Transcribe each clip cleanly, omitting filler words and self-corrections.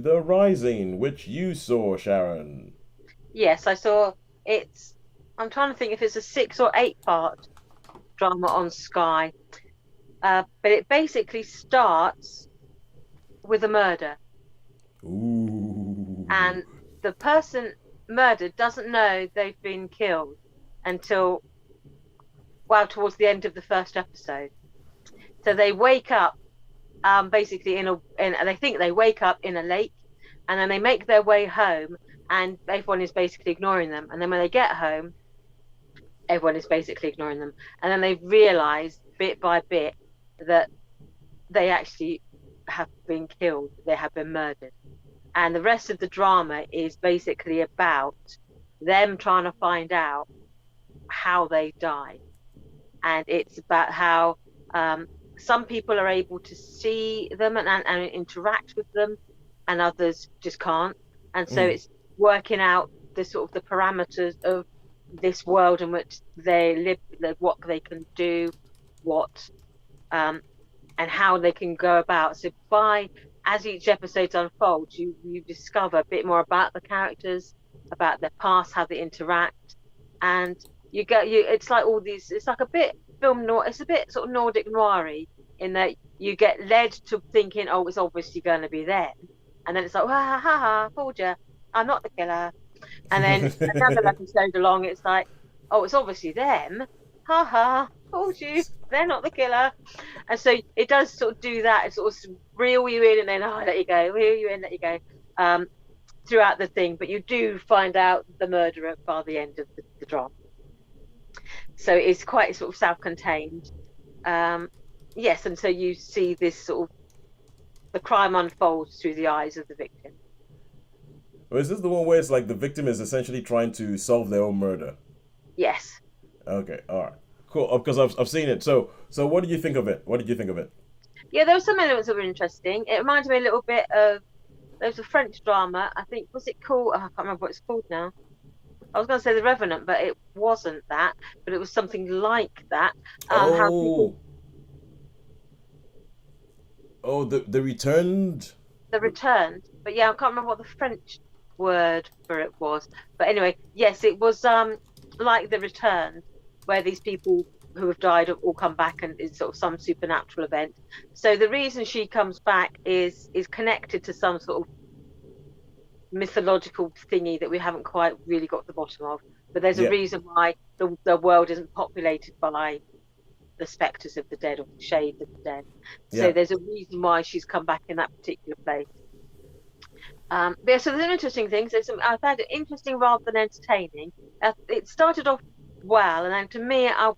The Rising, which you saw, Sharon. Yes, I saw it's. I'm trying to think if it's a 6 or 8 part drama on Sky. But it basically starts with a murder, Ooh. and the person murdered doesn't know they've been killed until, well, towards the end of the first episode. So they wake up, basically they think they wake up in a lake, and then they make their way home, and everyone is basically ignoring them. And then when they get home, everyone is basically ignoring them. And then they realize bit by bit that they actually have been killed, they have been murdered. And the rest of the drama is basically about them trying to find out how they died. And it's about how some people are able to see them and interact with them, and others just can't. And so Mm. it's working out the sort of the parameters of this world in which they live, what they can do, what um, and how they can go about. So by as each episode unfolds, you discover a bit more about the characters, about their past, how they interact, and you. It's like all these. It's like a bit film noir. It's a bit sort of Nordic noiry in that you get led to thinking, oh, it's obviously going to be them, and then it's like, ha ha ha ha, fooled you. I'm not the killer. And then another episode along, it's like, oh, it's obviously them. Ha ha, told you. They're not the killer. And so it does sort of do that. It sort of reel you in and then, oh, let you go, reel you in, let you go, throughout the thing. But you do find out the murderer by the end of the drama. So it's quite sort of self-contained. Um, yes, and so you see this sort of the crime unfolds through the eyes of the victim. Or is this the one where it's like the victim is essentially trying to solve their own murder? Yes. Okay, all right, cool. Because I've seen it. So what did you think of it? What did you think of it? Yeah, there were some elements that were interesting. It reminded me a little bit of there was a French drama. I think was it called? Oh, I can't remember what it's called now. I was going to say The Revenant, but it wasn't that. But it was something like that. How people Oh, oh, the returned. the returned. But yeah, I can't remember what the French word for it was. But anyway, yes, it was like The Returned, where these people who have died have all come back and it's sort of some supernatural event. So the reason she comes back is connected to some sort of mythological thingy that we haven't quite really got to the bottom of. But there's a Yeah, reason why the world isn't populated by the spectres of the dead or the shades of the dead. So yeah. there's a reason why she's come back in that particular place. But yeah, so there's some interesting things. I found it interesting rather than entertaining. It started off well, and then to me, I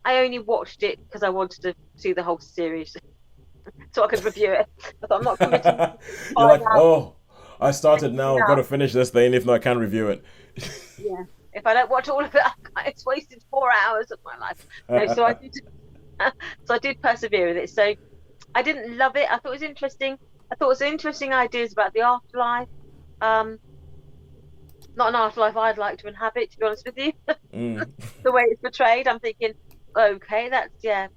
only watched it because I wanted to see the whole series so I could review it. I thought I'm not committing You're 5 like, hours oh, I started thinking now. I've got to out. finish this thing. If not, I can't review it. Yeah, if I don't watch all of it, it's wasted 4 hours of my life. No, so I did. So I did persevere with it. So I didn't love it. I thought it was interesting. I thought it was interesting ideas about the afterlife. Um, Not an afterlife I'd like to inhabit, to be honest with you. Mm. The way it's portrayed, I'm thinking, okay, that's yeah,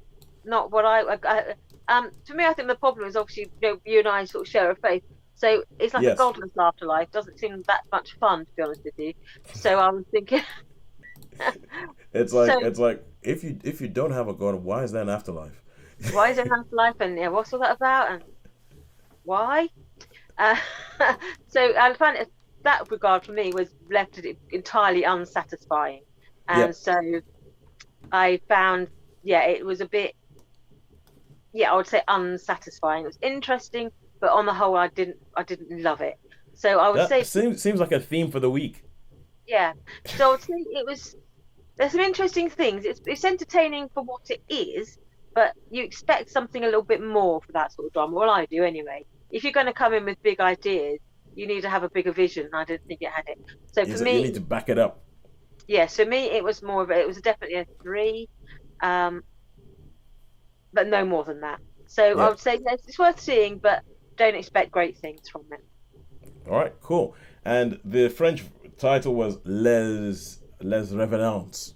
not what to me, I think the problem is obviously you and I sort of share a faith, so it's like a Yes, godless afterlife. Doesn't seem that much fun, to be honest with you. So I was thinking, so it's like if you don't have a god, why is there an afterlife? why is there an afterlife, and yeah, what's all that about, and why? Uh, so I find it that regard for me was left it entirely unsatisfying, Yeah, and so I found yeah it was a bit yeah I would say unsatisfying. It was interesting, but on the whole I didn't love it. So I would that say seems like a theme for the week. yeah. So I would say it was there's some interesting things. It's entertaining for what it is, but you expect something a little bit more for that sort of drama. Well, I do anyway. If you're going to come in with big ideas, you need to have a bigger vision. I didn't think it had it. So for You me, need to back it up. yeah, so me it was more of it was definitely a 3, um, but no more than that. So I Yeah. would say yes, it's worth seeing, but don't expect great things from it. All right. Cool. And the French title was Les Revenants.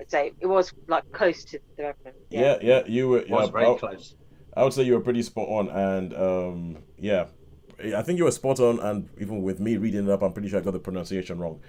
So it was like close to the Revenant. Yeah. Yeah. You were. Yeah. Was very close. I would say you were pretty spot on, and yeah, I think you were spot on, and even with me reading it up, I'm pretty sure I got the pronunciation wrong.